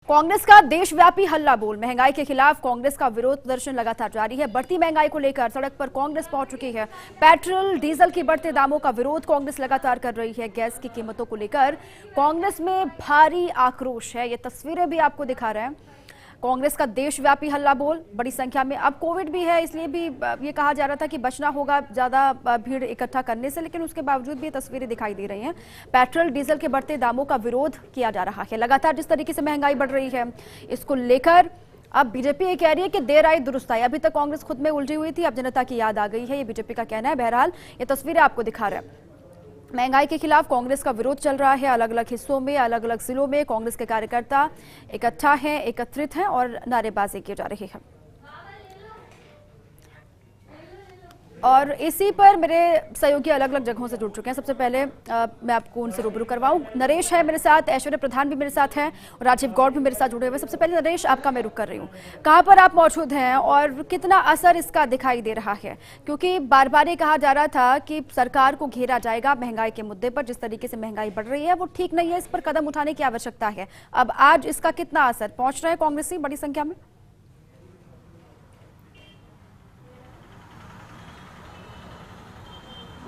कांग्रेस का देशव्यापी हल्ला बोल। महंगाई के खिलाफ कांग्रेस का विरोध प्रदर्शन लगातार जारी है। बढ़ती महंगाई को लेकर सड़क पर कांग्रेस पहुंच चुकी है। पेट्रोल डीजल की बढ़ते दामों का विरोध कांग्रेस लगातार कर रही है। गैस की कीमतों को लेकर कांग्रेस में भारी आक्रोश है। ये तस्वीरें भी आपको दिखा रहे हैं। कांग्रेस का देशव्यापी हल्ला बोल। बड़ी संख्या में, अब कोविड भी है इसलिए भी ये कहा जा रहा था कि बचना होगा ज्यादा भीड़ इकट्ठा करने से, लेकिन उसके बावजूद भी तस्वीरें दिखाई दे रही हैं। पेट्रोल डीजल के बढ़ते दामों का विरोध किया जा रहा है। लगातार जिस तरीके से महंगाई बढ़ रही है, इसको लेकर अब बीजेपी ये कह रही है कि देर आई दुरुस्त आई। अभी तक कांग्रेस खुद में उलझी हुई थी, अब जनता की याद आ गई है, ये बीजेपी का कहना है। बहरहाल ये तस्वीरें आपको दिखा रहे हैं। महंगाई के खिलाफ कांग्रेस का विरोध चल रहा है। अलग अलग हिस्सों में, अलग अलग जिलों में कांग्रेस के कार्यकर्ता इकट्ठा हैं, एकत्रित हैं और नारेबाजी की जा रही है। और इसी पर मेरे सहयोगी अलग अलग जगहों से जुड़ चुके हैं। सबसे पहले मैं आपको उनसे रूबरू करवाऊं। नरेश है मेरे साथ, ऐश्वर्या प्रधान भी मेरे साथ हैं और राजीव गौड़ भी मेरे साथ जुड़े हुए। सबसे पहले नरेश, आपका मैं रुख कर रही हूं। कहां पर आप मौजूद हैं और कितना असर इसका दिखाई दे रहा है? क्योंकि बार बार ये कहा जा रहा था कि सरकार को घेरा जाएगा महंगाई के मुद्दे पर। जिस तरीके से महंगाई बढ़ रही है वो ठीक नहीं है, इस पर कदम उठाने की आवश्यकता है। अब आज इसका कितना असर पहुंच रहा है कांग्रेसी बड़ी संख्या में?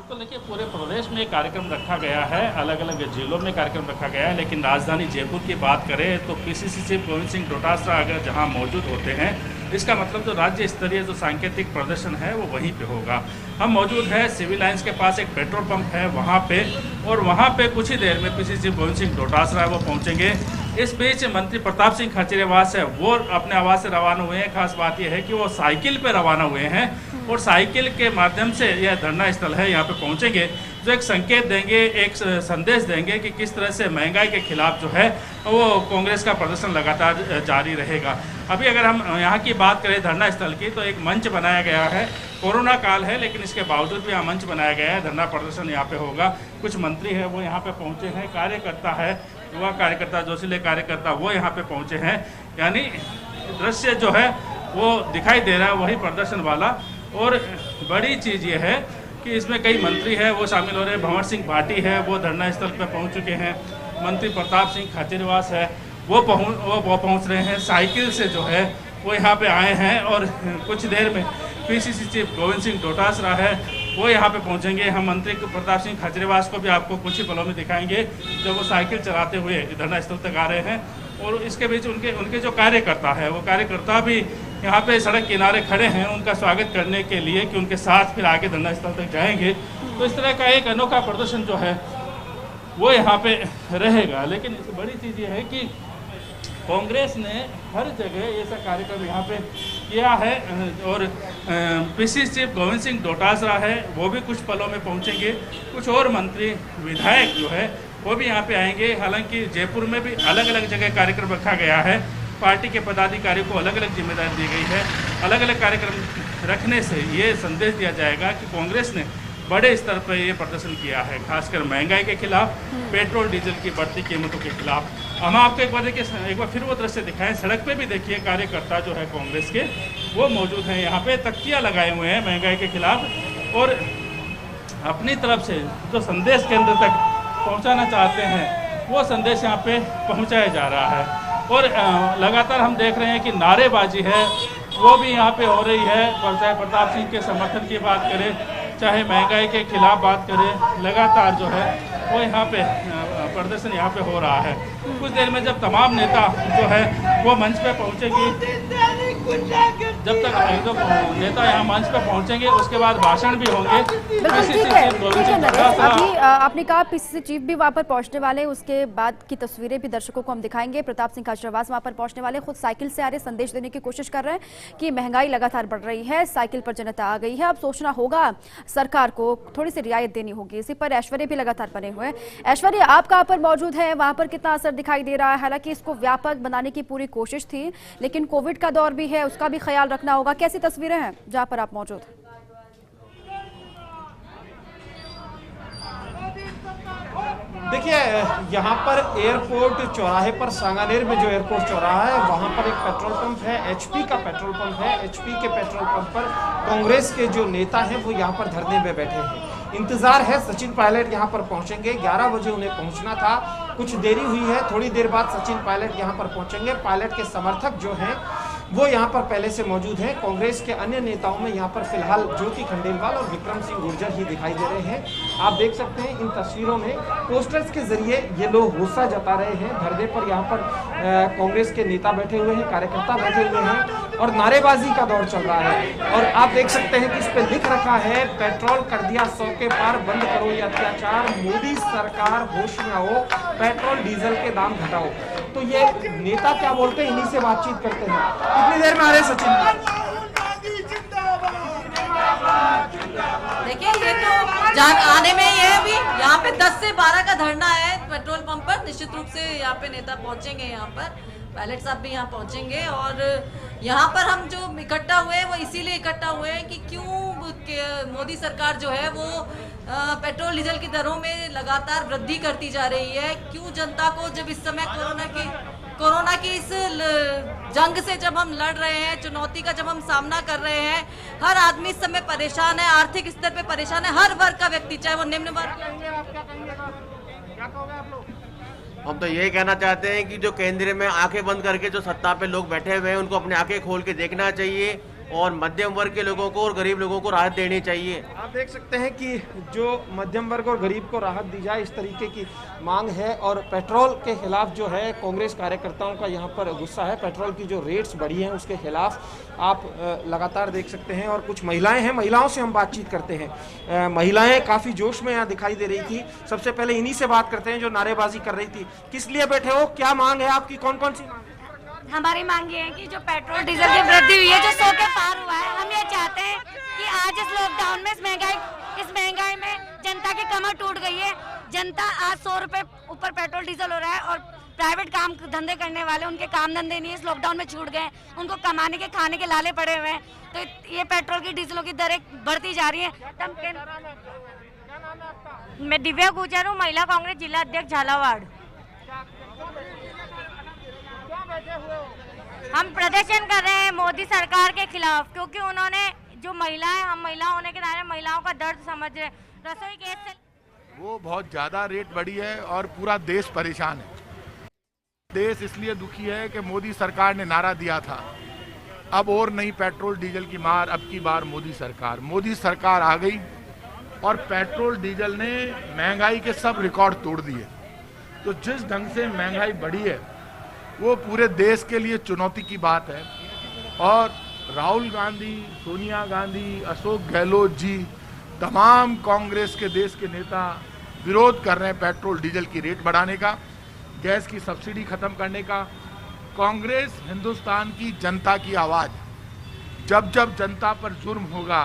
तो देखिए, पूरे प्रदेश में कार्यक्रम रखा गया है, अलग अलग जिलों में कार्यक्रम रखा गया है। लेकिन राजधानी जयपुर की बात करें तो पीसीसी चीफ गोविंद सिंह डोटासरा अगर जहां मौजूद होते हैं, इसका मतलब जो राज्य स्तरीय जो सांकेतिक प्रदर्शन है वो वहीं पे होगा। हम मौजूद है सिविल लाइंस के पास, एक पेट्रोल पंप है वहाँ पे, और वहाँ पे कुछ ही देर में पीसीसी चीफ गोविंद सिंह डोटासरा वो पहुँचेंगे। इस बीच मंत्री प्रताप सिंह खाचरियावास है वो अपने आवास से रवाना हुए हैं। खास बात यह है कि वो साइकिल पे रवाना हुए हैं और साइकिल के माध्यम से यह धरना स्थल है यहाँ पे पहुँचेंगे, जो एक संकेत देंगे, एक संदेश देंगे कि किस तरह से महंगाई के खिलाफ जो है वो कांग्रेस का प्रदर्शन लगातार जारी रहेगा। अभी अगर हम यहाँ की बात करें धरना स्थल की, तो एक मंच बनाया गया है। कोरोना काल है लेकिन इसके बावजूद भी यहाँ मंच बनाया गया है। धरना प्रदर्शन यहाँ पे होगा। कुछ मंत्री है वो यहाँ पे पहुँचे हैं, कार्यकर्ता है, युवा कार्यकर्ता, जोशीले कार्यकर्ता वो यहाँ पे पहुँचे हैं। यानी दृश्य जो है वो दिखाई दे रहा है वही प्रदर्शन वाला। और बड़ी चीज़ ये है कि इसमें कई मंत्री हैं वो शामिल हो रहे हैं। भंवर सिंह भाटी है वो धरना स्थल पर पहुँच चुके हैं। मंत्री प्रताप सिंह खाचरियावास है वो पहुँच रहे हैं। साइकिल से जो है वो यहाँ पे आए हैं। और कुछ देर में पीसीसी चीफ गोविंद सिंह डोटासरा है वो यहाँ पे पहुँचेंगे। हम मंत्री प्रताप सिंह खाचरियावास को भी आपको कुछ ही पलों में दिखाएंगे जब वो साइकिल चलाते हुए धरना स्थल तक आ रहे हैं। और इसके बीच उनके जो कार्यकर्ता है वो कार्यकर्ता भी यहाँ पे सड़क किनारे खड़े हैं उनका स्वागत करने के लिए कि उनके साथ फिर आगे धरना स्थल तक जाएंगे। तो इस तरह का एक अनोखा प्रदर्शन जो है वो यहाँ पे रहेगा। लेकिन बड़ी चीज़ ये है कि कांग्रेस ने हर जगह ऐसा कार्यक्रम यहाँ पे किया है। और पीसीसी चीफ गोविंद सिंह डोटासरा है वो भी कुछ पलों में पहुँचेंगे। कुछ और मंत्री विधायक जो है वो भी यहाँ पे आएंगे। हालांकि जयपुर में भी अलग अलग जगह कार्यक्रम रखा गया है। पार्टी के पदाधिकारियों को अलग अलग जिम्मेदारी दी गई है। अलग अलग कार्यक्रम रखने से ये संदेश दिया जाएगा कि कांग्रेस ने बड़े स्तर पर ये प्रदर्शन किया है, खासकर महंगाई के खिलाफ, पेट्रोल डीजल की बढ़ती कीमतों के खिलाफ। हम आपको एक बार फिर वो दृश्य दिखाएं। सड़क पे भी देखिए कार्यकर्ता जो है कांग्रेस के वो मौजूद हैं। यहाँ पे तख्तियाँ लगाए हुए हैं महंगाई के खिलाफ और अपनी तरफ से जो संदेश केंद्र तक पहुँचाना चाहते हैं वो संदेश यहाँ पे पहुँचाया जा रहा है। और लगातार हम देख रहे हैं कि नारेबाजी है वो भी यहाँ पे हो रही है। चाहे प्रताप सिंह के समर्थन की बात करें, चाहे महंगाई के खिलाफ बात करें, लगातार जो है वो यहाँ पे प्रदर्शन यहाँ पे हो रहा है। कुछ देर में जब तमाम नेता जो है वो मंच पे पहुँचेगी, जब तक नेता यहाँ मंच पे पहुँचेंगे उसके बाद भाषण भी होंगे। अभी आपने कहा पीसीसी चीफ भी वहाँ पर पहुँचने वाले, उसके बाद की तस्वीरें भी दर्शकों को हम दिखाएंगे। प्रताप सिंह खाचरियावास वहाँ पर पहुँचने वाले, खुद साइकिल से आ रहे, संदेश देने की कोशिश कर रहे हैं कि महंगाई लगातार बढ़ रही है, साइकिल पर जनता आ गई है, अब सोचना होगा, सरकार को थोड़ी सी रियायत देनी होगी। इसी पर ऐश्वर्या भी लगातार बने हुए हैं। ऐश्वर्या, आप कहाँ पर मौजूद है, वहाँ पर कितना असर दिखाई दे रहा है? हालांकि इसको व्यापक बनाने की पूरी कोशिश थी लेकिन कोविड का दौर भी है, उसका भी ख्याल रखना होगा। कैसी तस्वीरें हैं जहाँ पर आप मौजूद? देखिए, यहाँ पर एयरपोर्ट चौराहे पर, सांगानेर में जो एयरपोर्ट चौराहा है वहाँ पर एक पेट्रोल पंप है, एचपी का पेट्रोल पंप है। एचपी के पेट्रोल पंप पर कांग्रेस के जो नेता हैं वो यहाँ पर धरने में बैठे हैं। इंतजार है, सचिन पायलट यहाँ पर पहुँचेंगे। 11 बजे उन्हें पहुँचना था। कुछ देरी हुई है, थोड़ी देर बाद सचिन पायलट यहाँ पर पहुंचेंगे। पायलट के समर्थक जो हैं वो यहाँ पर पहले से मौजूद हैं। कांग्रेस के अन्य नेताओं में यहाँ पर फिलहाल ज्योति खंडेलवाल और विक्रम सिंह गुर्जर ही दिखाई दे रहे हैं। आप देख सकते हैं इन तस्वीरों में पोस्टर्स के जरिए ये लोग गुस्सा जता रहे हैं। धरने पर यहाँ पर कांग्रेस के नेता बैठे हुए हैं, कार्यकर्ता बैठे हुए हैं और नारेबाजी का दौर चल रहा है। और आप देख सकते हैं कि इस पे लिख रखा है, पेट्रोल कर दिया 100 के पार, बंद करो ये अत्याचार, मोदी सरकार होश में आओ, पेट्रोल डीजल के दाम घटाओ। तो ये नेता क्या बोलते हैं, इन्हीं से बातचीत करते हैं। कितनी देर में आ रहे सचिन? देखिए ये तो आने में ये अभी यहाँ पे 10 से 12 का धरना है पेट्रोल पंप पर। निश्चित रूप से यहाँ पे नेता पहुंचेंगे, यहाँ पर पायलट साहब भी यहाँ पहुंचेंगे। और यहाँ पर हम जो इकट्ठा हुए हैं वो इसीलिए इकट्ठा हुए हैं कि क्यों मोदी सरकार जो है वो पेट्रोल डीजल की दरों में लगातार वृद्धि करती जा रही है। क्यों जनता को, जब इस समय कोरोना की इस जंग से जब हम लड़ रहे हैं, चुनौती का जब हम सामना कर रहे हैं, हर आदमी इस समय परेशान है, आर्थिक स्तर पे परेशान है, हर वर्ग का व्यक्ति, चाहे वो निम्न वर्ग। हम तो यही कहना चाहते हैं कि जो केंद्र में आंखें बंद करके जो सत्ता पे लोग बैठे हुए हैं उनको अपनी आंखें खोल के देखना चाहिए और मध्यम वर्ग के लोगों को और गरीब लोगों को राहत देनी चाहिए। आप देख सकते हैं कि जो मध्यम वर्ग और गरीब को राहत दी जाए, इस तरीके की मांग है। और पेट्रोल के खिलाफ जो है कांग्रेस कार्यकर्ताओं का यहाँ पर गुस्सा है। पेट्रोल की जो रेट्स बढ़ी हैं उसके खिलाफ आप लगातार देख सकते हैं। और कुछ महिलाएं हैं, महिलाओं से हम बातचीत करते हैं। महिलाएं काफ़ी जोश में यहाँ दिखाई दे रही थी। सबसे पहले इन्हीं से बात करते हैं जो नारेबाजी कर रही थी। किस लिए बैठे हो, क्या मांग है आपकी, कौन कौन सी मांग? हमारी मांग ये है कि जो पेट्रोल डीजल की वृद्धि हुई है, जो 100 के पार हुआ है, हम ये चाहते हैं कि आज इस लॉकडाउन में इस महंगाई में जनता की कमर टूट गई है। जनता आज 100 रुपए ऊपर पेट्रोल डीजल हो रहा है और प्राइवेट काम धंधे करने वाले, उनके काम धंधे नहीं है, इस लॉकडाउन में छूट गए, उनको कमाने के खाने के लाले पड़े हुए हैं। तो ये पेट्रोल की डीजलों की दरें बढ़ती जा रही है। मैं दिव्या गुजर हूँ, महिला कांग्रेस जिला अध्यक्ष झालावाड़। हम प्रदर्शन कर रहे हैं मोदी सरकार के खिलाफ, क्योंकि उन्होंने जो महिलाएं, हम महिला होने के नाते महिलाओं का दर्द समझ रहे हैं। रसोई गैस से वो बहुत ज़्यादा रेट बढ़ी है और पूरा देश परेशान है। देश इसलिए दुखी है कि मोदी सरकार ने नारा दिया था, अब और नहीं पेट्रोल डीजल की मार, अब की बार मोदी सरकार आ गई और पेट्रोल डीजल ने महंगाई के सब रिकॉर्ड तोड़ दिए। तो जिस ढंग से महंगाई बढ़ी है वो पूरे देश के लिए चुनौती की बात है। और राहुल गांधी, सोनिया गांधी, अशोक गहलोत जी, तमाम कांग्रेस के देश के नेता विरोध कर रहे हैं पेट्रोल डीजल की रेट बढ़ाने का, गैस की सब्सिडी खत्म करने का। कांग्रेस हिंदुस्तान की जनता की आवाज़, जब जब जनता पर जुर्म होगा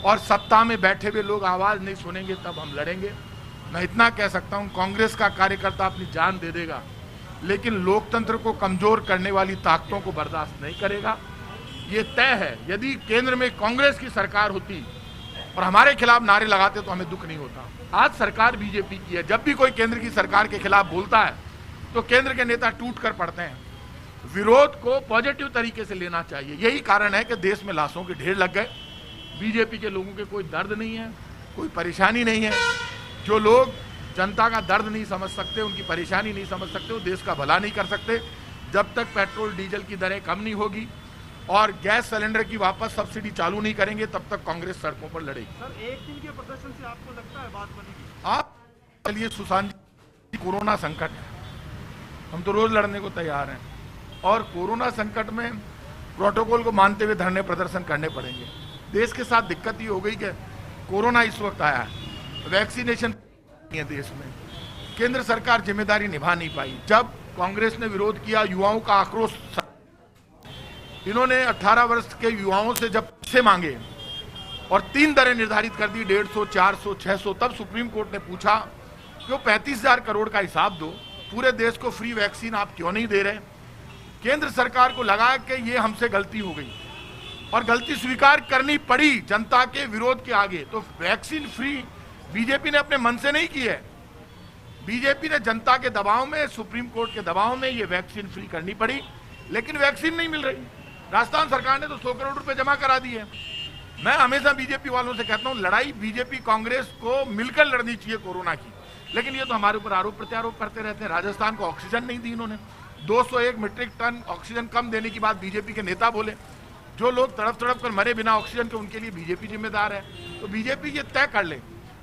और सत्ता में बैठे हुए लोग आवाज़ नहीं सुनेंगे तब हम लड़ेंगे। मैं इतना कह सकता हूं, कांग्रेस का कार्यकर्ता अपनी जान दे देगा लेकिन लोकतंत्र को कमजोर करने वाली ताकतों को बर्दाश्त नहीं करेगा। ये तय है। यदि केंद्र में कांग्रेस की सरकार होती और हमारे खिलाफ नारे लगाते तो हमें दुख नहीं होता। आज सरकार बीजेपी की है, जब भी कोई केंद्र की सरकार के खिलाफ बोलता है तो केंद्र के नेता टूट कर पड़ते हैं। विरोध को पॉजिटिव तरीके से लेना चाहिए। यही कारण है कि देश में लाशों के ढेर लग गए। बीजेपी के लोगों के कोई दर्द नहीं है, कोई परेशानी नहीं है। जो लोग जनता का दर्द नहीं समझ सकते, उनकी परेशानी नहीं समझ सकते, वो देश का भला नहीं कर सकते। जब तक पेट्रोल डीजल की दरें कम नहीं होगी और गैस सिलेंडर की वापस सब्सिडी चालू नहीं करेंगे तब तक कांग्रेस सड़कों पर लड़ेगी। सर, एक दिन के प्रदर्शन से आपको लगता है बात बनेगी? आप चलिए, सुशांत जी, कोरोना संकट है, हम तो रोज लड़ने को तैयार हैं और कोरोना संकट में प्रोटोकॉल को मानते हुए धरने प्रदर्शन करने पड़ेंगे। देश के साथ दिक्कत ये हो गई कि कोरोना इस वक्त आया है, वैक्सीनेशन है देश में, केंद्र सरकार जिम्मेदारी निभा नहीं पाई। जब कांग्रेस ने विरोध किया, युवाओं का आक्रोश, इन्होंने 18 वर्ष के युवाओं से जब पैसे मांगे और 3 दरें निर्धारित कर दी, 150, 400, 600, तब सुप्रीम कोर्ट ने पूछा कि 35,000 करोड़ का हिसाब दो, पूरे देश को फ्री वैक्सीन आप क्यों नहीं दे रहे? केंद्र सरकार को लगा कि ये हमसे गलती हो गई और गलती स्वीकार करनी पड़ी जनता के विरोध के आगे। तो वैक्सीन फ्री बीजेपी ने अपने मन से नहीं की है, बीजेपी ने जनता के दबाव में, सुप्रीम कोर्ट के दबाव में ये वैक्सीन फ्री करनी पड़ी, लेकिन वैक्सीन नहीं मिल रही। राजस्थान सरकार ने तो 100 करोड़ रुपए जमा करा दिए। मैं हमेशा बीजेपी वालों से कहता हूं, लड़ाई बीजेपी कांग्रेस को मिलकर लड़नी चाहिए कोरोना की, लेकिन ये तो हमारे ऊपर आरोप प्रत्यारोप करते रहते हैं। राजस्थान को ऑक्सीजन नहीं दी इन्होंने, 201 मीट्रिक टन ऑक्सीजन कम देने की बात बीजेपी के नेता बोले। जो लोग तड़प तड़प कर मरे बिना ऑक्सीजन के, उनके लिए बीजेपी जिम्मेदार है। तो बीजेपी ये तय कर ले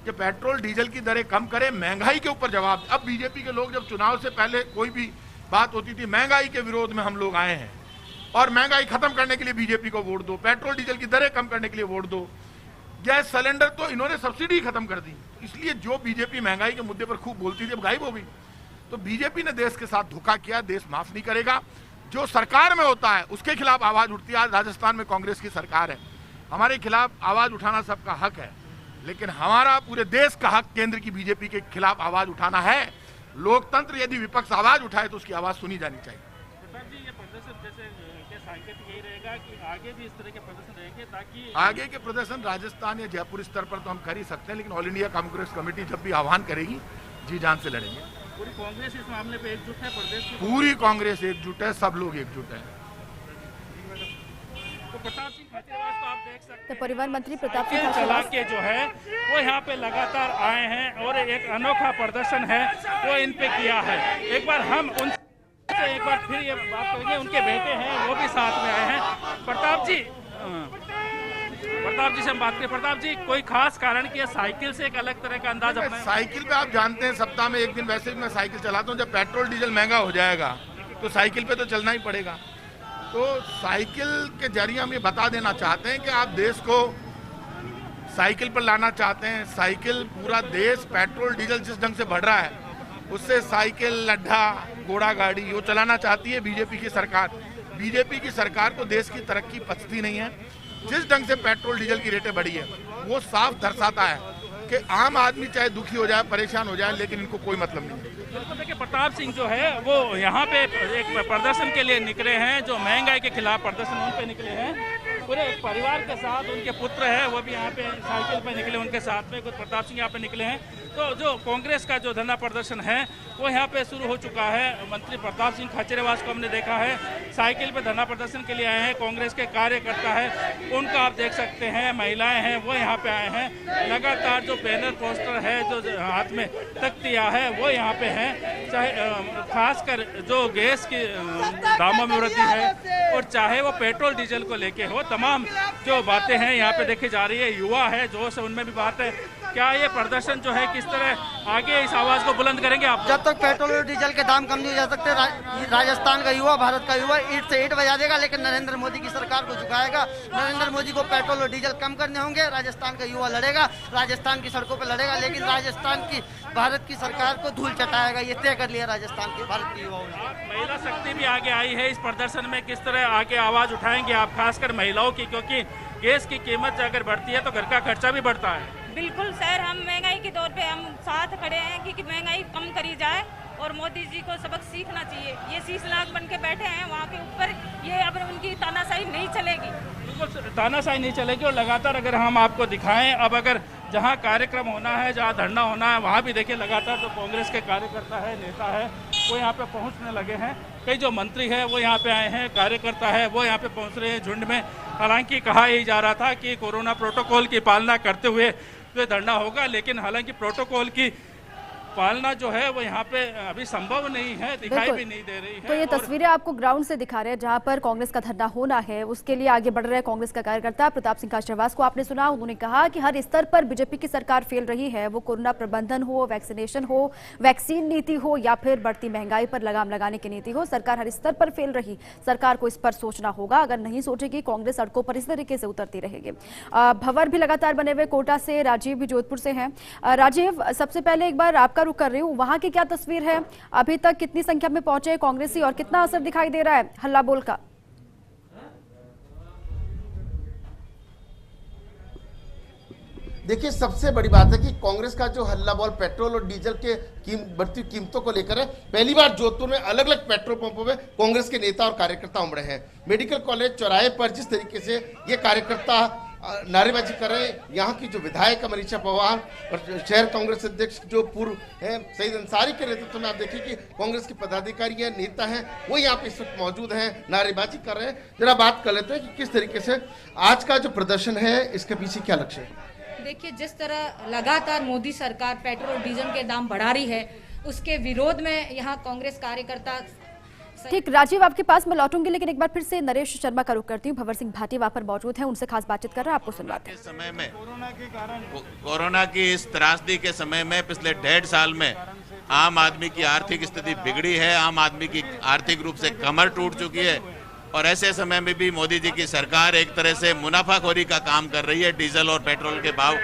कि पेट्रोल डीजल की दरें कम करे, महंगाई के ऊपर जवाब। अब बीजेपी के लोग, जब चुनाव से पहले कोई भी बात होती थी, महंगाई के विरोध में हम लोग आए हैं और महंगाई खत्म करने के लिए बीजेपी को वोट दो, पेट्रोल डीजल की दरें कम करने के लिए वोट दो। गैस सिलेंडर तो इन्होंने सब्सिडी खत्म कर दी, इसलिए जो बीजेपी महंगाई के मुद्दे पर खूब बोलती थी अब गायब हो गई। तो बीजेपी ने देश के साथ धोखा किया, देश माफ नहीं करेगा। जो सरकार में होता है उसके खिलाफ आवाज उठती है। आज राजस्थान में कांग्रेस की सरकार है, हमारे खिलाफ आवाज उठाना सबका हक है, लेकिन हमारा पूरे देश का हक केंद्र की बीजेपी के खिलाफ आवाज उठाना है। लोकतंत्र, यदि विपक्ष आवाज उठाए तो उसकी आवाज सुनी जानी चाहिए। जी, ये प्रदर्शन जैसे के संकेत यही रहेगा कि आगे भी इस तरह के प्रदर्शन रहेंगे, ताकि आगे के प्रदर्शन राजस्थान या जयपुर स्तर पर तो हम कर ही सकते हैं, लेकिन ऑल इंडिया कांग्रेस कमेटी जब भी आह्वान करेगी जी जान से लड़ेंगे। पूरी कांग्रेस इस मामले पे एकजुट है, प्रदेश की पूरी कांग्रेस एकजुट है, सब लोग एकजुट है। तो प्रताप सिंह खाचरियावास को आप देख सकते तो हैं, परिवहन मंत्री प्रताप सिंह चला खाचरियावास के जो है वो यहाँ पे लगातार आए हैं और एक अनोखा प्रदर्शन है वो इन पे किया है। एक बार हम उनसे एक बार फिर ये बात करेंगे, उनके बेटे हैं वो भी साथ में आए हैं। प्रताप जी से हम बात करें। प्रताप जी, कोई खास कारण कि साइकिल से एक अलग तरह का अंदाज अपना? साइकिल पे आप जानते हैं सप्ताह में एक दिन वैसे भी मैं साइकिल चलाता हूँ। जब पेट्रोल डीजल महंगा हो जाएगा तो साइकिल पे तो चलना ही पड़ेगा। तो साइकिल के जरिए हम ये बता देना चाहते हैं कि आप देश को साइकिल पर लाना चाहते हैं। साइकिल, पूरा देश पेट्रोल डीजल जिस ढंग से बढ़ रहा है उससे साइकिल, लड्ढा, घोड़ा गाड़ी वो चलाना चाहती है बीजेपी की सरकार। बीजेपी की सरकार को देश की तरक्की पचती नहीं है। जिस ढंग से पेट्रोल डीजल की रेटें बढ़ी है वो साफ दर्शाता है कि आम आदमी चाहे दुखी हो जाए, परेशान हो जाए, लेकिन इनको कोई मतलब नहीं है। बिल्कुल, देखिए प्रताप सिंह जो है वो यहाँ पे एक प्रदर्शन के लिए निकले हैं, जो महंगाई के खिलाफ प्रदर्शन उन पे निकले हैं। पूरे परिवार के साथ, उनके पुत्र है वो भी यहाँ पे साइकिल पे निकले, उनके साथ में खुद प्रताप सिंह यहाँ पे निकले हैं। तो जो कांग्रेस का जो धरना प्रदर्शन है वो यहाँ पे शुरू हो चुका है। मंत्री प्रताप सिंह खाचरियावास को हमने देखा है साइकिल पे धरना प्रदर्शन के लिए आए हैं। कांग्रेस के कार्यकर्ता है उनका आप देख सकते हैं, महिलाएं हैं वो यहाँ पे आए हैं। लगातार जो बैनर पोस्टर है, जो हाथ में तख्तियाँ है वो यहाँ पे हैं। चाहे खासकर जो गैस की दामों में वृद्धि है और चाहे वो पेट्रोल डीजल को लेके हो, तमाम जो बातें हैं यहाँ पे देखी जा रही है। युवा है जोश है, उनमें भी बात है। क्या ये प्रदर्शन जो है किस तरह आगे इस आवाज को बुलंद करेंगे आप? जब तक पेट्रोल और डीजल के दाम कम नहीं हो जा सकते, राजस्थान का युवा, भारत का युवा ईंट से ईंट बजा देगा, लेकिन नरेंद्र मोदी की सरकार को झुकाएगा। नरेंद्र मोदी को पेट्रोल और डीजल कम करने होंगे। राजस्थान का युवा लड़ेगा, राजस्थान की सड़कों पर लड़ेगा, लेकिन राजस्थान की, भारत की सरकार को धूल चटाएगा। ये तय कर लिया राजस्थान के, भारत के युवाओं ने। महिला शक्ति भी आगे आई है इस प्रदर्शन में, किस तरह आगे आवाज उठाएंगे आप, खासकर महिलाओं की, क्योंकि गैस की कीमत अगर बढ़ती है तो घर का खर्चा भी बढ़ता है। बिल्कुल सर, हम महंगाई के दौर पे हम साथ खड़े हैं कि महंगाई कम करी जाए और मोदी जी को सबक सीखना चाहिए। ये शीश नाग बन के बैठे हैं वहाँ के ऊपर, ये अब उनकी तानाशाही नहीं चलेगी। बिल्कुल तानाशाही नहीं चलेगी। और लगातार अगर हम आपको दिखाएं, अब अगर जहाँ कार्यक्रम होना है, जहाँ धरना होना है, वहाँ भी देखिए लगातार जो कांग्रेस के कार्यकर्ता है, नेता है, वो यहाँ पे पहुँचने लगे हैं। कई जो मंत्री है वो यहाँ पे आए हैं, कार्यकर्ता है वो यहाँ पे पहुँच रहे हैं झुंड में। हालांकि कहा ही जा रहा था कि कोरोना प्रोटोकॉल की पालना करते हुए तो धरना होगा, लेकिन हालांकि प्रोटोकॉल की पालना जो है वो यहाँ पे अभी संभव नहीं है, दिखाई भी नहीं दे रही है। तो ये तस्वीरें आपको ग्राउंड से दिखा रहे हैं जहां पर कांग्रेस का धरना होना है, उसके लिए आगे बढ़ रहे कांग्रेस का कार्यकर्ता प्रताप सिंह खाचरियावास को आपने सुना। उन्होंने कहा कि हर स्तर पर बीजेपी की सरकार फेल रही है, वो कोरोना प्रबंधन हो, वैक्सीनेशन हो, वैक्सीन नीति हो या फिर बढ़ती महंगाई पर लगाम लगाने की नीति हो, सरकार हर स्तर पर फेल रही। सरकार को इस पर सोचना होगा, अगर नहीं सोचेगी कांग्रेस सड़कों पर इस तरीके से उतरती रहेगी। भंवर भी लगातार बने हुए, कोटा से राजीव भी जोधपुर से हैं। राजीव, सबसे पहले एक बार आपका रुख कर रही हूँ, वहां की क्या तस्वीर है? अभी तक कितनी संख्या में पहुंचे कांग्रेसी और कितना असर दिखाई दे रहा है हल्ला बोल का? देखिए, सबसे बड़ी बात है कि कांग्रेस का जो हल्ला बोल पेट्रोल और डीजल के बढ़ती कीमतों को लेकर है। पहली बार जोधपुर में अलग अलग पेट्रोल पंपों में कांग्रेस के नेता और कार्यकर्ता उमड़े हैं। मेडिकल कॉलेज चौराहे पर जिस तरीके से ये कार्यकर्ता नारेबाजी कर रहे हैं, यहाँ की जो विधायक मनीषा पवार और शहर कांग्रेस अध्यक्ष जो पूर्व है सईद अंसारी के नेतृत्व में आप देखिए कि कांग्रेस के पदाधिकारी हैं, नेता हैं, वो यहाँ पे इस वक्त मौजूद हैं, नारेबाजी कर रहे हैं। जरा बात कर लेते हैं कि किस तरीके से आज का जो प्रदर्शन है इसके पीछे क्या लक्ष्य है। देखिए, जिस तरह लगातार मोदी सरकार पेट्रोल डीजल के दाम बढ़ा रही है, उसके विरोध में यहाँ कांग्रेस कार्यकर्ता। ठीक, राजीव आपके पास मैं लौटूंगी, लेकिन एक बार फिर से नरेश शर्मा का रुख करती हूँ। भंवर सिंह भाटी वहाँ पर मौजूद हैं, उनसे खास बातचीत कर रहे हैं, आपको सुनवाते हैं। समय में कोरोना की इस त्रासदी के समय में पिछले 1.5 साल में आम आदमी की आर्थिक स्थिति बिगड़ी है, आम आदमी की आर्थिक रूप से कमर टूट चुकी है, और ऐसे समय में भी मोदी जी की सरकार एक तरह से मुनाफाखोरी का काम कर रही है। डीजल और पेट्रोल के भाव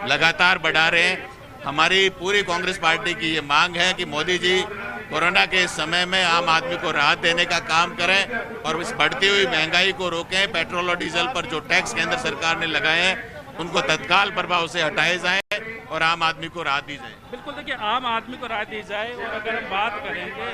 लगातार बढ़ा रहे हैं। हमारी पूरी कांग्रेस पार्टी की ये मांग है कि मोदी जी कोरोना के इस समय में आम आदमी को राहत देने का काम करें और इस बढ़ती हुई महंगाई को रोकें। पेट्रोल और डीजल पर जो टैक्स केंद्र सरकार ने लगाए हैं उनको तत्काल प्रभाव से हटाए जाएं और आम आदमी को राहत दी जाए। बिल्कुल, देखिए, आम आदमी को राहत दी जाए। और अगर हम बात करेंगे,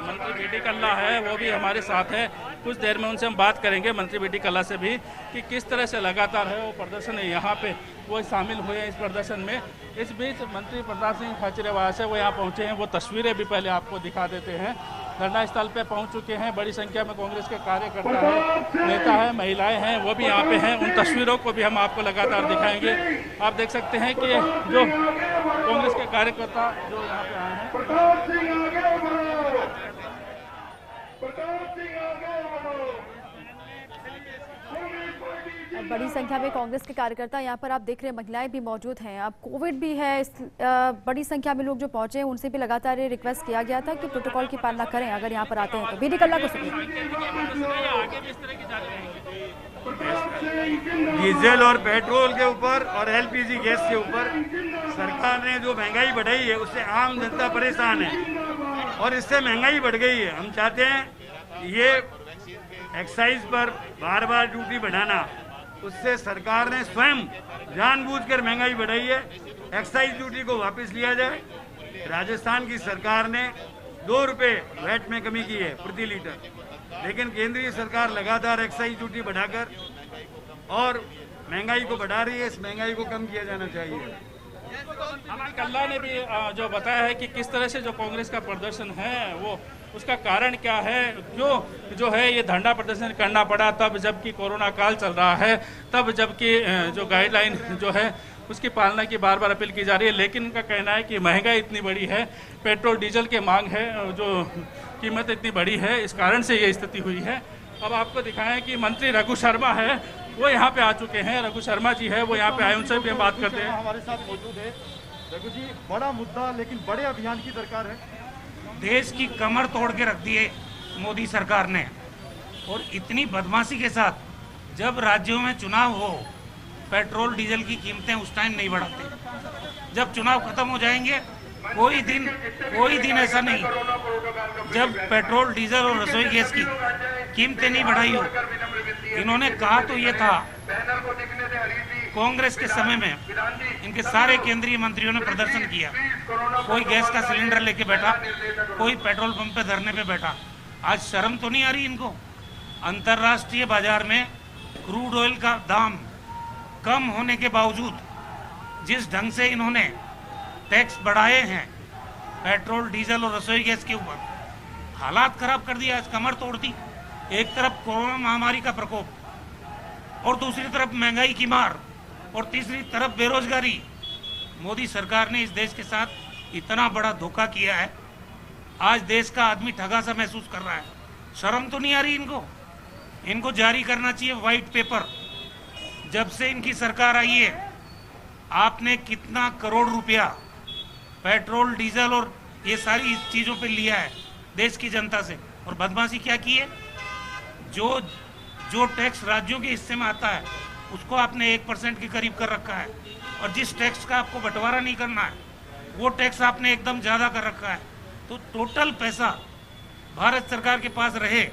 मंत्री बीडी कल्ला है, वो भी हमारे साथ है, कुछ देर में उनसे हम बात करेंगे मंत्री बीडी कल्ला से भी कि किस तरह से लगातार है वो प्रदर्शन है यहाँ पे वो शामिल हुए हैं इस प्रदर्शन में। इस बीच मंत्री प्रताप सिंह खाचरियावास है, वो यहाँ पहुँचे हैं, वो तस्वीरें भी पहले आपको दिखा देते हैं। धरना स्थल पे पहुंच चुके हैं, बड़ी संख्या में कांग्रेस के कार्यकर्ता हैं, नेता हैं, महिलाएं हैं, वो भी यहाँ पे हैं। उन तस्वीरों को भी हम आपको लगातार दिखाएंगे। आप देख सकते हैं कि जो कांग्रेस के कार्यकर्ता जो यहाँ पे आए हैं, बड़ी संख्या में कांग्रेस के कार्यकर्ता यहाँ पर आप देख रहे हैं, महिलाएं भी मौजूद हैं। अब कोविड भी है, बड़ी संख्या में लोग जो पहुंचे हैं उनसे भी लगातार ये रिक्वेस्ट किया गया था कि प्रोटोकॉल की पालना करें अगर यहाँ पर आते हैं तो। बीडी कल्ला को सुनिए। डीजल और पेट्रोल के ऊपर और एलपीजी गैस के ऊपर सरकार ने जो महंगाई बढ़ाई है उससे आम जनता परेशान है और इससे महंगाई बढ़ गई है। हम चाहते हैं ये एक्साइज पर बार बार ड्यूटी बढ़ाना, उससे सरकार ने स्वयं जानबूझकर महंगाई बढ़ाई है। एक्साइज ड्यूटी को वापस लिया जाए। राजस्थान की सरकार ने 2 रुपये वैट में कमी की है प्रति लीटर, लेकिन केंद्रीय सरकार लगातार एक्साइज ड्यूटी बढ़ाकर और महंगाई को बढ़ा रही है। इस महंगाई को कम किया जाना चाहिए। कल्ला ने भी जो बताया है कि किस तरह से जो कांग्रेस का प्रदर्शन है वो उसका कारण क्या है, क्यों जो है ये धरना प्रदर्शन करना पड़ा तब जबकि कोरोना काल चल रहा है, तब जबकि जो गाइडलाइन जो है उसकी पालना की बार बार अपील की जा रही है। लेकिन उनका कहना है कि महंगाई इतनी बड़ी है, पेट्रोल डीजल के मांग है, जो कीमत इतनी बड़ी है, इस कारण से ये स्थिति हुई है। अब आपको दिखाएं कि मंत्री रघु शर्मा है, वो यहाँ पे आ चुके हैं। रघु शर्मा जी है, वो यहाँ पे आए, उनसे भी हम बात करते हैं। हमारे साथ मौजूद है। रघु जी, बड़ा मुद्दा लेकिन बड़े अभियान की दरकार है। देश की कमर तोड़ के रख दी है मोदी सरकार ने, और इतनी बदमाशी के साथ जब राज्यों में चुनाव हो पेट्रोल डीजल की कीमतें उस टाइम नहीं बढ़ाते। जब चुनाव खत्म हो जाएंगे कोई दिन ऐसा नहीं जब पेट्रोल डीजल और रसोई गैस की कीमतें नहीं बढ़ाई हो। इन्होंने कहा तो ये था, कांग्रेस के समय में इनके सारे केंद्रीय मंत्रियों ने प्रदर्शन किया। कोई गैस का सिलेंडर लेके बैठा, कोई पेट्रोल पंप पे धरने पे बैठा। आज शर्म तो नहीं आ रही इनको? अंतर्राष्ट्रीय बाजार में क्रूड ऑयल का दाम कम होने के बावजूद जिस ढंग से इन्होंने टैक्स बढ़ाए हैं पेट्रोल डीजल और रसोई गैस के ऊपर, हालात खराब कर दिया, आज कमर तोड़ दी। एक तरफ कोरोना महामारी का प्रकोप और दूसरी तरफ महंगाई की मार और तीसरी तरफ बेरोजगारी। मोदी सरकार ने इस देश के साथ इतना बड़ा धोखा किया है, आज देश का आदमी ठगा सा महसूस कर रहा है। शर्म तो नहीं आ रही इनको? इनको जारी करना चाहिए व्हाइट पेपर। जब से इनकी सरकार आई है आपने कितना करोड़ रुपया पेट्रोल डीजल और ये सारी चीज़ों पे लिया है देश की जनता से, और बदमाशी क्या की है? जो टैक्स राज्यों के हिस्से में आता है उसको आपने 1% के करीब कर रखा है, और जिस टैक्स का आपको बंटवारा नहीं करना है वो टैक्स आपने एकदम ज़्यादा कर रखा है। तो टोटल पैसा भारत सरकार के पास रहे,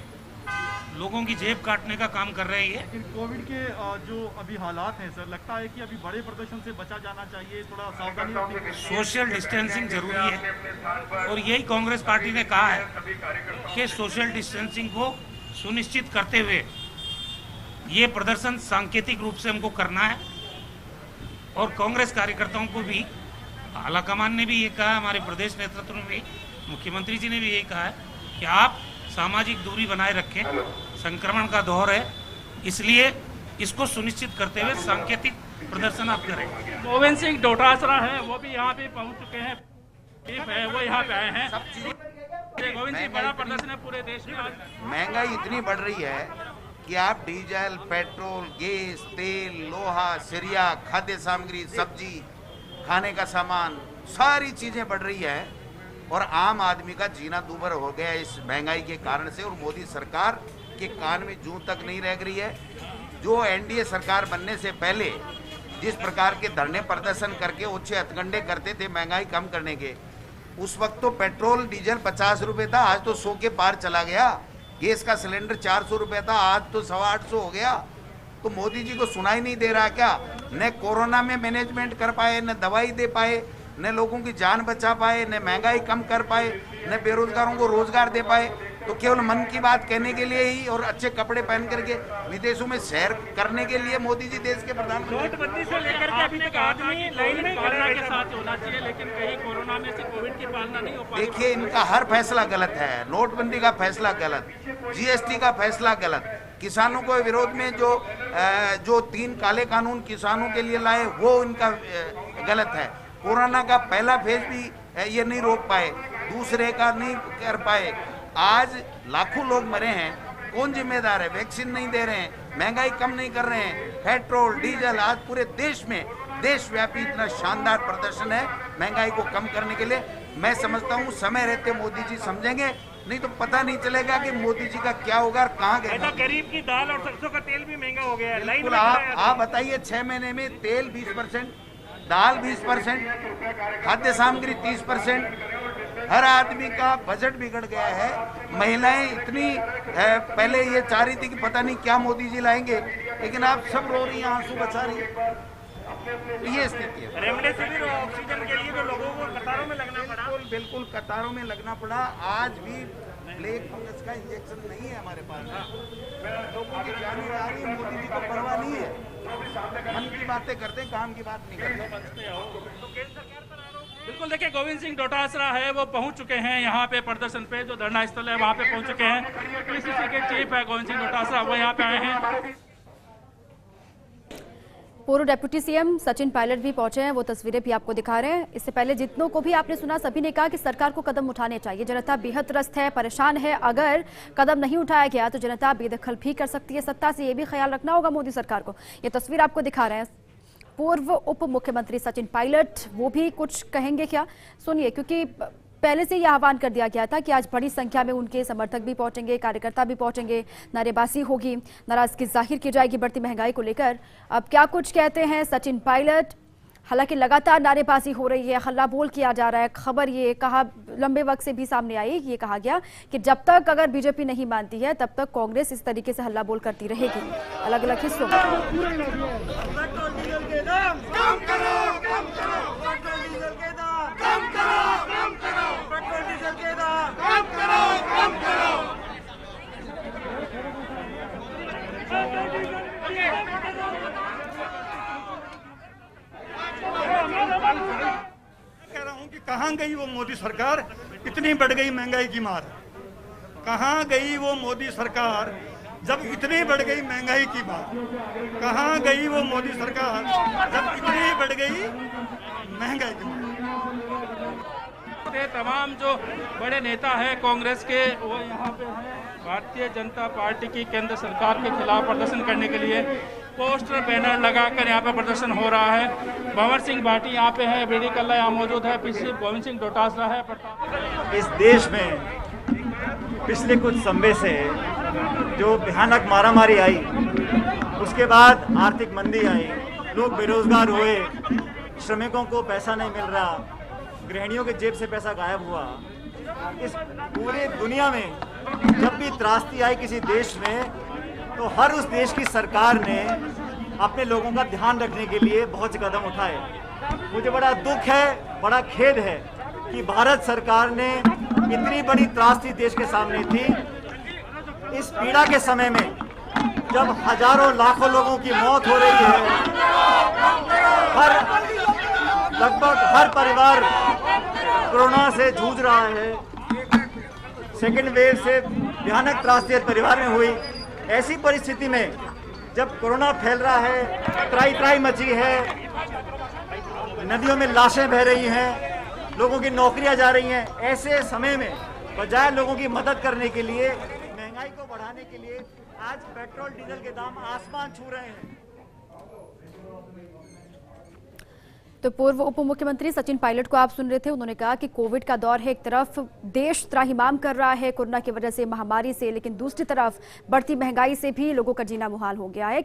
लोगों की जेब काटने का काम कर रहे हैं। कोविड के जो अभी हालात हैं सर, लगता है कि अभी बड़े प्रदर्शन से बचा जाना चाहिए, थोड़ा सावधानी। सोशल डिस्टेंसिंग जरूरी है और यही कांग्रेस पार्टी ने कहा है कि सोशल डिस्टेंसिंग को सुनिश्चित करते हुए ये प्रदर्शन सांकेतिक रूप से हमको करना है। और कांग्रेस कार्यकर्ताओं को भी आलाकमान ने भी ये कहा, हमारे प्रदेश नेतृत्व ने भी, मुख्यमंत्री जी ने भी ये कहा है कि आप सामाजिक दूरी बनाए रखें, संक्रमण का दौर है, इसलिए इसको सुनिश्चित करते हुए सांकेतिक प्रदर्शन आप करें। गोविंद सिंह डोटासरा है, वो भी यहाँ पे पहुँच चुके हैं, चीफ है वो यहाँ पे आए हैं। गोविंद सिंह, बड़ा प्रदर्शन है पूरे देश में आज। महंगाई इतनी बढ़ रही है कि आप डीजल, पेट्रोल, गैस, तेल, लोहा, सरिया, खाद्य सामग्री, सब्जी, खाने का सामान, सारी चीजें बढ़ रही है और आम आदमी का जीना दूभर हो गया इस महंगाई के कारण से। और मोदी सरकार के कान में जूं तक नहीं रह रही है। जो एनडीए सरकार बनने से पहले जिस प्रकार के धरने प्रदर्शन करके उच्च हथकंडे करते थे महंगाई कम करने के, उस वक्त तो पेट्रोल डीजल 50 रुपए था, आज तो 100 के पार चला गया। गैस का सिलेंडर 400 रुपए था, आज तो 850 हो गया। तो मोदी जी को सुनाई नहीं दे रहा क्या? न कोरोना में मैनेजमेंट कर पाए, न दवाई दे पाए, न लोगों की जान बचा पाए, न महंगाई कम कर पाए, न बेरोजगारों को रोजगार दे पाए। तो केवल मन की बात कहने के लिए ही और अच्छे कपड़े पहन करके विदेशों में सैर करने के लिए मोदी जी देश के प्रधानमंत्री। नोटबंदी से लेकर के अभी तक आदमी लाइन में कोरोना के साथ होना चाहिए, लेकिन कहीं कोरोना में से कोविड की पालना नहीं हो पाई। देखिए, इनका हर फैसला गलत है। नोटबंदी का फैसला गलत, जीएसटी का फैसला गलत, किसानों के विरोध में जो 3 काले कानून किसानों के लिए लाए वो इनका गलत है। कोरोना का पहला फेज भी ये नहीं रोक पाए, दूसरे का नहीं कर पाए। आज लाखों लोग मरे हैं, कौन जिम्मेदार है? वैक्सीन नहीं दे रहे हैं, महंगाई कम नहीं कर रहे हैं, पेट्रोल डीजल। आज पूरे देश में देशव्यापी इतना शानदार प्रदर्शन है महंगाई को कम करने के लिए। मैं समझता हूँ समय रहते मोदी जी समझेंगे, नहीं तो पता नहीं चलेगा कि मोदी जी का क्या होगा और कहाँ गए। गरीब की दाल और सरसों का तेल भी महंगा हो गया है। बिल्कुल, आप बताइए 6 महीने में तेल 20%, दाल 20%, खाद्य सामग्री 30%। हर आदमी का बजट बिगड़ गया है। महिलाएं इतनी पहले ये चाह रही थी कि पता नहीं क्या मोदी जी लाएंगे, लेकिन आप सब रो रही हैं, आंसू बचा रही है। ये स्थिति है। रेमडेसिविर और ऑक्सीजन के लिए तो लोगों को कतारों में लगना पड़ा। बिल्कुल कतारों में लगना पड़ा। आज भी ब्लैक फंगस का इंजेक्शन नहीं है हमारे पास। लोगों की जान जा रही है, मोदी जी को परवाह नहीं है। मन की बातें करते हैं, काम की बात नहीं करते। बिल्कुल, देखिए गोविंद सिंह डोटासरा है वो पहुंच चुके हैं यहाँ पे प्रदर्शन पे, जो धरना स्थल है वहाँ पे पहुंच चुके हैं। पीसीसी के चीफ है गोविंद सिंह डोटासरा, वो यहाँ पे आए हैं। पूर्व डिप्टी सीएम सचिन पायलट भी पहुंचे हैं, वो तस्वीरें भी आपको दिखा रहे हैं। इससे पहले जितनों को भी आपने सुना, सभी ने कहा कि सरकार को कदम उठाने चाहिए। जनता बेहद त्रस्त है, परेशान है। अगर कदम नहीं उठाया गया तो जनता बेदखल भी कर सकती है सत्ता से। ये भी ख्याल रखना होगा मोदी सरकार को। ये तस्वीर आपको दिखा रहे हैं पूर्व उप मुख्यमंत्री सचिन पायलट, वो भी कुछ कहेंगे क्या, सुनिए। क्योंकि पहले से यह आह्वान कर दिया गया था कि आज बड़ी संख्या में उनके समर्थक भी पहुंचेंगे, कार्यकर्ता भी पहुंचेंगे, नारेबाजी होगी, नाराजगी जाहिर की जाएगी बढ़ती महंगाई को लेकर। अब क्या कुछ कहते हैं सचिन पायलट? हालांकि लगातार नारेबाजी हो रही है, हल्ला बोल किया जा रहा है। खबर ये कहा लंबे वक्त से भी सामने आई, ये कहा गया कि जब तक अगर बीजेपी नहीं मानती है तब तक कांग्रेस इस तरीके से हल्ला बोल करती रहेगी अलग अलग हिस्सों कह रहा हूं कि कहां गई वो मोदी सरकार? इतनी बढ़ गई महंगाई की मार। कहां गई वो मोदी सरकार जब इतनी बढ़ गई महंगाई की मार? कहां गई वो मोदी सरकार जब इतनी बढ़ गई महंगाई की मार? तमाम जो बड़े नेता हैं कांग्रेस के, वो यहाँ पे हैं। भारतीय जनता पार्टी की केंद्र सरकार के खिलाफ प्रदर्शन करने के लिए पोस्टर बैनर लगाकर यहाँ पे प्रदर्शन हो रहा है। भंवर सिंह भाटी यहाँ पे है, बीडी कल्ला यहाँ मौजूद है, पीछे गोविंद सिंह डोटासरा है। इस देश में पिछले कुछ समय से जो भयानक मारामारी आई, उसके बाद आर्थिक मंदी आई, लोग बेरोजगार हुए, श्रमिकों को पैसा नहीं मिल रहा, गृहिणियों के जेब से पैसा गायब हुआ। इस पूरी दुनिया में जब भी त्रासदी आई किसी देश में, तो हर उस देश की सरकार ने अपने लोगों का ध्यान रखने के लिए बहुत से कदम उठाए। मुझे बड़ा दुख है, बड़ा खेद है कि भारत सरकार ने इतनी बड़ी त्रासदी देश के सामने थी, इस पीड़ा के समय में जब हजारों लाखों लोगों की मौत हो रही है, लगभग हर परिवार कोरोना से जूझ रहा है, सेकेंड वेव से भयानक त्रासदी परिवार में हुई। ऐसी परिस्थिति में जब कोरोना फैल रहा है, त्राई त्राई मची है, नदियों में लाशें बह रही हैं, लोगों की नौकरियां जा रही हैं, ऐसे समय में बजाय लोगों की मदद करने के लिए, महंगाई को बढ़ाने के लिए आज पेट्रोल डीजल के दाम आसमान छू रहे हैं। तो पूर्व उप मुख्यमंत्री सचिन पायलट को आप सुन रहे थे। उन्होंने कहा कि कोविड का दौर है, एक तरफ देश त्राहिमाम कर रहा है कोरोना की वजह से, महामारी से, लेकिन दूसरी तरफ बढ़ती महंगाई से भी लोगों का जीना मुहाल हो गया है।